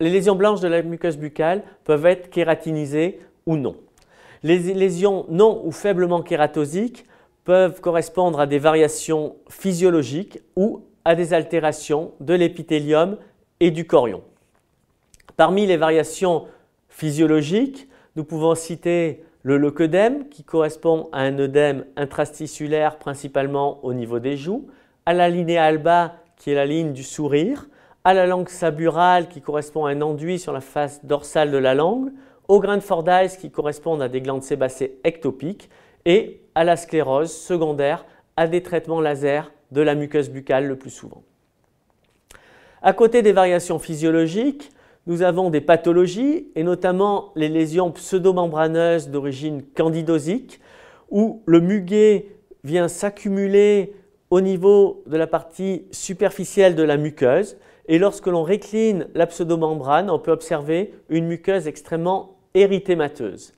les lésions blanches de la muqueuse buccale peuvent être kératinisées ou non. Les lésions non ou faiblement kératosiques peuvent correspondre à des variations physiologiques ou à des altérations de l'épithélium et du chorion. Parmi les variations physiologiques, nous pouvons citer le leucœdème qui correspond à un œdème intrasticulaire principalement au niveau des joues, à la linea alba qui est la ligne du sourire, à la langue saburale qui correspond à un enduit sur la face dorsale de la langue, aux grains de Fordyce qui correspondent à des glandes sébacées ectopiques et à la sclérose secondaire à des traitements laser de la muqueuse buccale le plus souvent. À côté des variations physiologiques, nous avons des pathologies et notamment les lésions pseudomembraneuses d'origine candidosique où le muguet vient s'accumuler au niveau de la partie superficielle de la muqueuse et lorsque l'on récline la pseudomembrane, on peut observer une muqueuse extrêmement érythémateuse.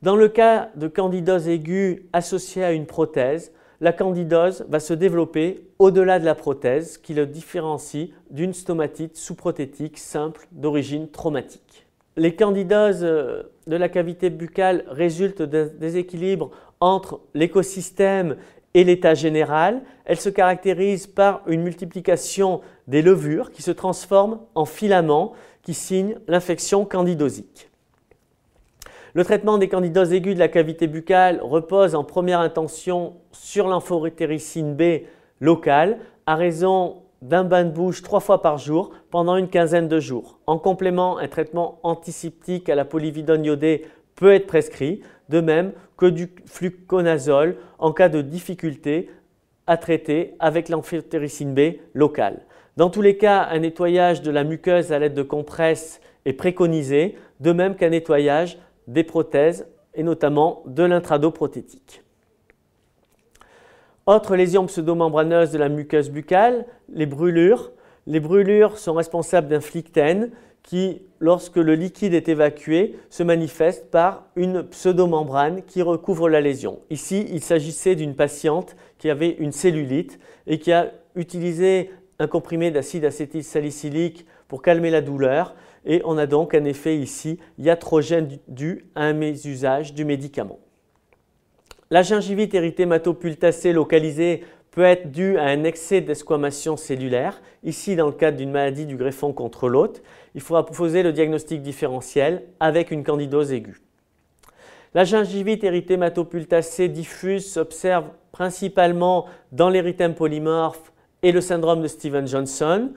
Dans le cas de candidose aiguë associée à une prothèse, la candidose va se développer au-delà de la prothèse qui le différencie d'une stomatite sous-prothétique simple d'origine traumatique. Les candidoses de la cavité buccale résultent d'un déséquilibre entre l'écosystème et l'état général. Elles se caractérisent par une multiplication des levures qui se transforment en filaments qui signent l'infection candidosique. Le traitement des candidoses aiguës de la cavité buccale repose en première intention sur l'amphotericine B locale à raison d'un bain de bouche 3 fois par jour pendant une quinzaine de jours. En complément, un traitement antiseptique à la polyvidone iodée peut être prescrit, de même que du fluconazole en cas de difficulté à traiter avec l'amphotericine B locale. Dans tous les cas, un nettoyage de la muqueuse à l'aide de compresses est préconisé, de même qu'un nettoyage des prothèses et notamment de l'intradoprothétique. Autre lésion pseudomembraneuse de la muqueuse buccale, les brûlures. Les brûlures sont responsables d'un phlictène qui, lorsque le liquide est évacué, se manifeste par une pseudomembrane qui recouvre la lésion. Ici, il s'agissait d'une patiente qui avait une cellulite et qui a utilisé un comprimé d'acide acétylsalicylique pour calmer la douleur. Et on a donc un effet ici iatrogène dû à un mésusage du médicament. La gingivite érythématopultacée localisée peut être due à un excès d'esquamation cellulaire, ici dans le cadre d'une maladie du greffon contre l'hôte. Il faudra poser le diagnostic différentiel avec une candidose aiguë. La gingivite érythématopultacée diffuse s'observe principalement dans l'érythème polymorphe et le syndrome de Stevens-Johnson.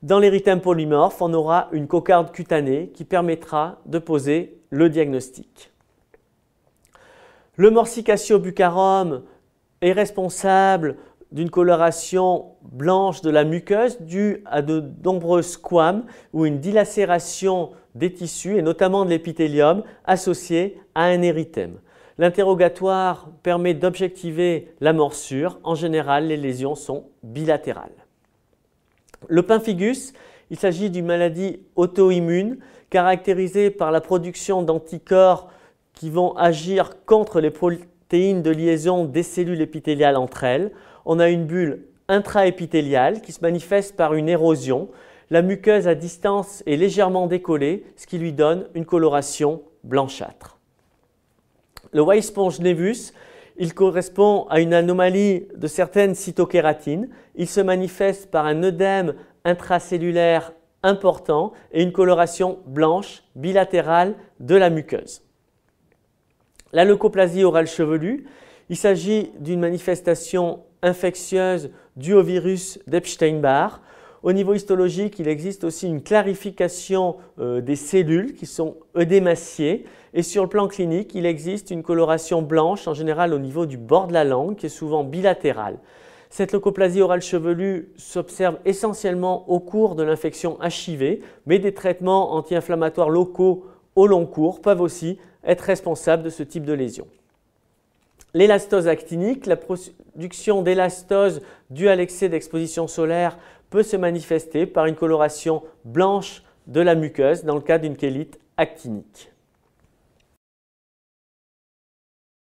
Dans l'érythème polymorphe, on aura une cocarde cutanée qui permettra de poser le diagnostic. Le morcicatio-buccarum est responsable d'une coloration blanche de la muqueuse due à de nombreux squames ou une dilacération des tissus et notamment de l'épithélium associé à un érythème. L'interrogatoire permet d'objectiver la morsure. En général, les lésions sont bilatérales. Le pemphigus, il s'agit d'une maladie auto-immune caractérisée par la production d'anticorps qui vont agir contre les protéines de liaison des cellules épithéliales entre elles. On a une bulle intraépithéliale qui se manifeste par une érosion. La muqueuse à distance est légèrement décollée, ce qui lui donne une coloration blanchâtre. Le white sponge nevus, il correspond à une anomalie de certaines cytokératines. Il se manifeste par un œdème intracellulaire important et une coloration blanche bilatérale de la muqueuse. La leucoplasie orale chevelue, il s'agit d'une manifestation infectieuse due au virus d'Epstein-Barr. Au niveau histologique, il existe aussi une clarification des cellules qui sont œdémaciées. Et sur le plan clinique, il existe une coloration blanche, en général au niveau du bord de la langue, qui est souvent bilatérale. Cette leucoplasie orale chevelue s'observe essentiellement au cours de l'infection HIV, mais des traitements anti-inflammatoires locaux au long cours peuvent aussi être responsables de ce type de lésion. L'élastose actinique, la production d'élastose due à l'excès d'exposition solaire peut se manifester par une coloration blanche de la muqueuse dans le cas d'une chélite actinique.